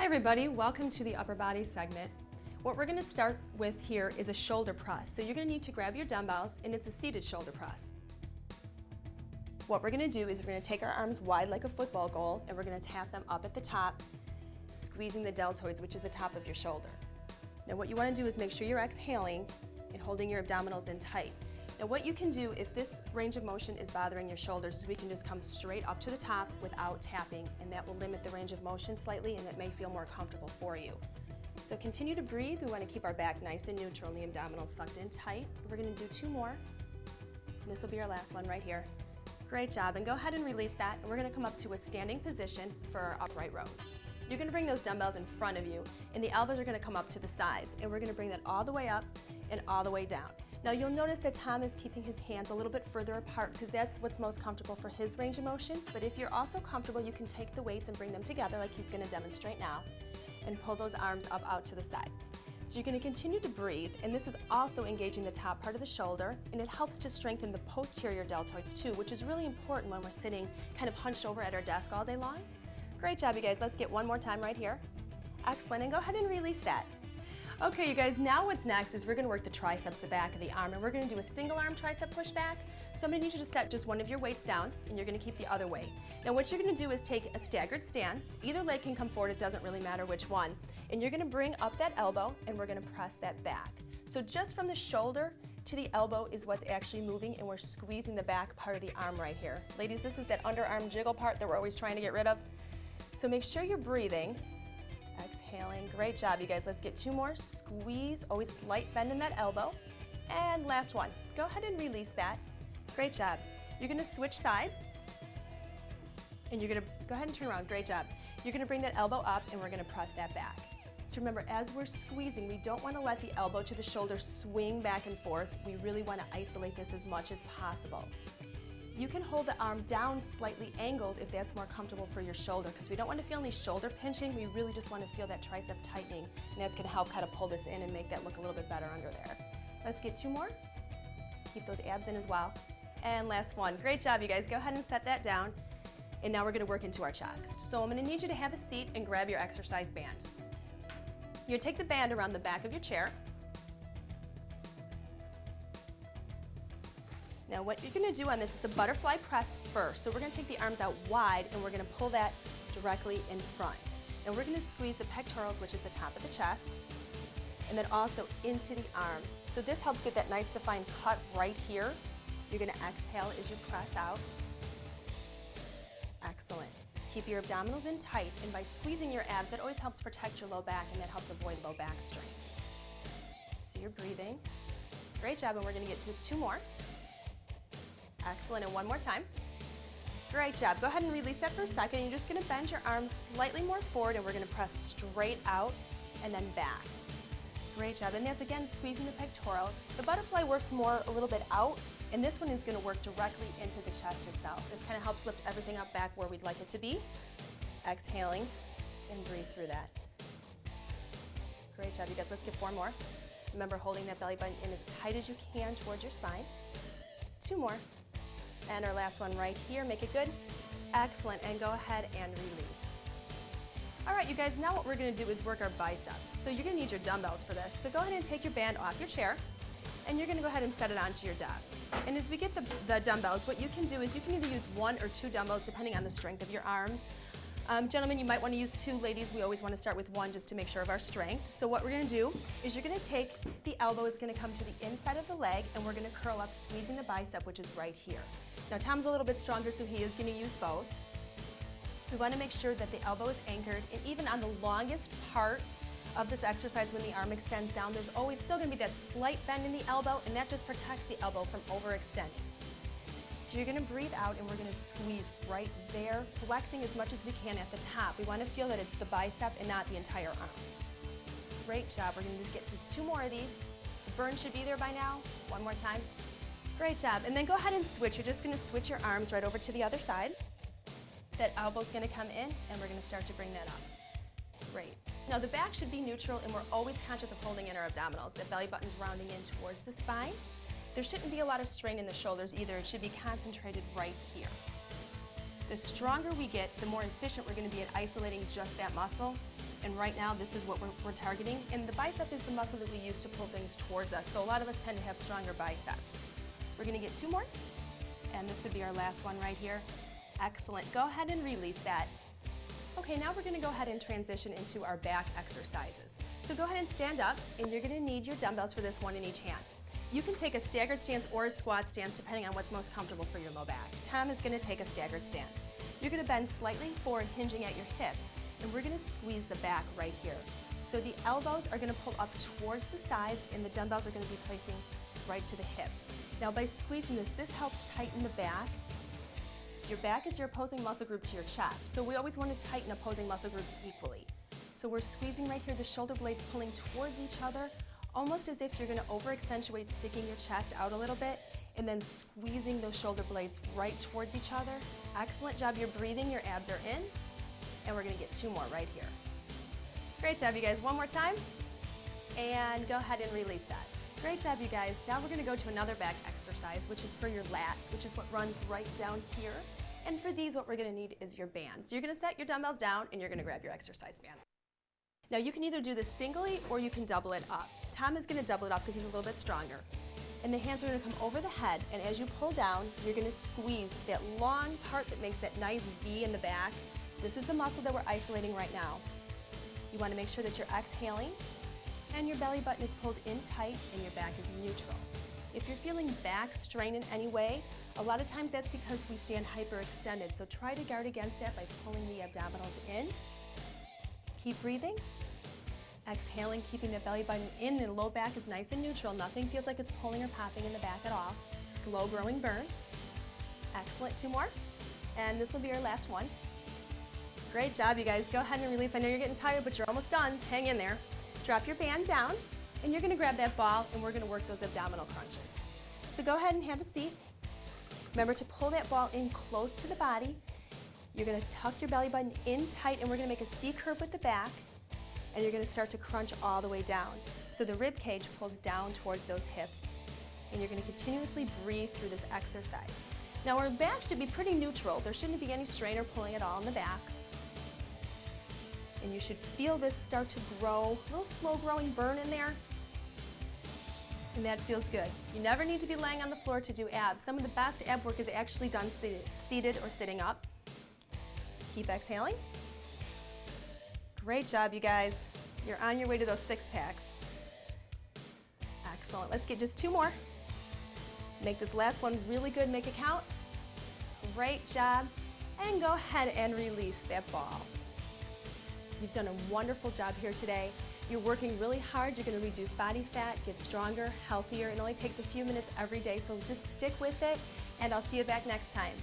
Hi everybody, welcome to the upper body segment. What we're going to start with here is a shoulder press. So you're going to need to grab your dumbbells, and it's a seated shoulder press. What we're going to do is we're going to take our arms wide like a football goal, and we're going to tap them up at the top, squeezing the deltoids, which is the top of your shoulder. Now what you want to do is make sure you're exhaling and holding your abdominals in tight. Now what you can do if this range of motion is bothering your shoulders is we can just come straight up to the top without tapping, and that will limit the range of motion slightly, and it may feel more comfortable for you. So continue to breathe. We want to keep our back nice and neutral and the abdominals sucked in tight. We're going to do 2 more. And this will be our last one right here. Great job, and go ahead and release that, and we're going to come up to a standing position for our upright rows. You're going to bring those dumbbells in front of you, and the elbows are going to come up to the sides, and we're going to bring that all the way up and all the way down. Now you'll notice that Tom is keeping his hands a little bit further apart because that's what's most comfortable for his range of motion, but if you're also comfortable, you can take the weights and bring them together like he's going to demonstrate now, and pull those arms up out to the side. So you're going to continue to breathe, and this is also engaging the top part of the shoulder, and it helps to strengthen the posterior deltoids too, which is really important when we're sitting kind of hunched over at our desk all day long. Great job, you guys. Let's get one more time right here. Excellent, and go ahead and release that. Okay, you guys, now what's next is we're going to work the triceps, the back of the arm, and we're going to do a single arm tricep push back. So I'm going to need you to set just one of your weights down, and you're going to keep the other weight. Now what you're going to do is take a staggered stance. Either leg can come forward, it doesn't really matter which one. And you're going to bring up that elbow, and we're going to press that back. So just from the shoulder to the elbow is what's actually moving, and we're squeezing the back part of the arm right here. Ladies, this is that underarm jiggle part that we're always trying to get rid of. So make sure you're breathing. Exhaling. Great job, you guys. Let's get 2 more. Squeeze. Always slight bend in that elbow. And last one. Go ahead and release that. Great job. You're going to switch sides. And you're going to go ahead and turn around. Great job. You're going to bring that elbow up, and we're going to press that back. So remember, as we're squeezing, we don't want to let the elbow to the shoulder swing back and forth. We really want to isolate this as much as possible. You can hold the arm down slightly angled if that's more comfortable for your shoulder, because we don't want to feel any shoulder pinching. We really just want to feel that tricep tightening, and that's going to help kind of pull this in and make that look a little bit better under there. Let's get 2 more. Keep those abs in as well. And last one. Great job, you guys. Go ahead and set that down. And now we're going to work into our chest. So I'm going to need you to have a seat and grab your exercise band. You take the band around the back of your chair. Now what you're going to do on this, it's a butterfly press first. So we're going to take the arms out wide, and we're going to pull that directly in front. And we're going to squeeze the pectorals, which is the top of the chest, and then also into the arm. So this helps get that nice defined cut right here. You're going to exhale as you press out. Excellent. Keep your abdominals in tight, and by squeezing your abs, that always helps protect your low back, and that helps avoid low back strain. So you're breathing. Great job, and we're going to get just 2 more. Excellent, and one more time. Great job. Go ahead and release that for a second. You're just going to bend your arms slightly more forward, and we're going to press straight out and then back. Great job, and that's again squeezing the pectorals. The butterfly works more a little bit out, and this one is going to work directly into the chest itself. This kind of helps lift everything up back where we'd like it to be. Exhaling, and breathe through that. Great job, you guys. Let's get 4 more. Remember, holding that belly button in as tight as you can towards your spine. 2 more. And our last one right here. Make it good. Excellent. And go ahead and release. All right, you guys, now what we're going to do is work our biceps. So you're going to need your dumbbells for this. So go ahead and take your band off your chair, and you're going to go ahead and set it onto your desk. And as we get the dumbbells, what you can do is you can either use 1 or 2 dumbbells depending on the strength of your arms. Gentlemen, you might want to use 2. Ladies, we always want to start with 1 just to make sure of our strength. So what we're going to do is you're going to take the elbow, it's going to come to the inside of the leg, and we're going to curl up, squeezing the bicep, which is right here. Now Tom's a little bit stronger, so he is going to use both. We want to make sure that the elbow is anchored, and even on the longest part of this exercise when the arm extends down, there's always still going to be that slight bend in the elbow, and that just protects the elbow from overextending. So you're going to breathe out, and we're going to squeeze right there, flexing as much as we can at the top. We want to feel that it's the bicep and not the entire arm. Great job. We're going to get just 2 more of these. The burn should be there by now. 1 more time. Great job. And then go ahead and switch. You're just going to switch your arms right over to the other side. That elbow's going to come in, and we're going to start to bring that up. Great. Now the back should be neutral, and we're always conscious of holding in our abdominals. The belly button's rounding in towards the spine. There shouldn't be a lot of strain in the shoulders either. It should be concentrated right here. The stronger we get, the more efficient we're going to be at isolating just that muscle. And right now, this is what we're targeting. And the bicep is the muscle that we use to pull things towards us. So a lot of us tend to have stronger biceps. We're going to get 2 more. And this would be our last one right here. Excellent. Go ahead and release that. Okay, now we're going to go ahead and transition into our back exercises. So go ahead and stand up, and you're going to need your dumbbells for this, one in each hand. You can take a staggered stance or a squat stance depending on what's most comfortable for your low back. Tom is going to take a staggered stance. You're going to bend slightly forward, hinging at your hips, and we're going to squeeze the back right here. So the elbows are going to pull up towards the sides, and the dumbbells are going to be placing right to the hips. Now by squeezing this helps tighten the back. Your back is your opposing muscle group to your chest, so we always want to tighten opposing muscle groups equally. So we're squeezing right here, the shoulder blades pulling towards each other, almost as if you're going to over-accentuate sticking your chest out a little bit, and then squeezing those shoulder blades right towards each other. Excellent job, you're breathing, your abs are in, and we're going to get 2 more right here. Great job, you guys. One more time, and go ahead and release that. Great job, you guys. Now we're going to go to another back exercise, which is for your lats, which is what runs right down here. And for these, what we're going to need is your band. So you're going to set your dumbbells down, and you're going to grab your exercise band. Now you can either do this singly, or you can double it up. Tom is going to double it up because he's a little bit stronger. And the hands are going to come over the head, and as you pull down, you're going to squeeze that long part that makes that nice V in the back. This is the muscle that we're isolating right now. You want to make sure that you're exhaling, and your belly button is pulled in tight, and your back is neutral. If you're feeling back strain in any way, a lot of times that's because we stand hyperextended, so try to guard against that by pulling the abdominals in. Keep breathing. Exhaling, keeping the belly button in, the low back is nice and neutral. Nothing feels like it's pulling or popping in the back at all. Slow growing burn. Excellent, 2 more. And this will be our last one. Great job, you guys. Go ahead and release. I know you're getting tired, but you're almost done. Hang in there. Drop your band down, and you're going to grab that ball, and we're going to work those abdominal crunches. So go ahead and have a seat. Remember to pull that ball in close to the body. You're going to tuck your belly button in tight, and we're going to make a C curve with the back, and you're going to start to crunch all the way down. So the rib cage pulls down towards those hips, and you're going to continuously breathe through this exercise. Now our back should be pretty neutral. There shouldn't be any strain or pulling at all in the back. And you should feel this start to grow, a little slow growing burn in there. And that feels good. You never need to be laying on the floor to do abs. Some of the best ab work is actually done seated or sitting up. Keep exhaling. Great job, you guys. You're on your way to those 6-packs. Excellent. Let's get just 2 more. Make this last one really good. Make it count. Great job. And go ahead and release that ball. You've done a wonderful job here today. You're working really hard. You're going to reduce body fat, get stronger, healthier. It only takes a few minutes every day, so just stick with it, and I'll see you back next time.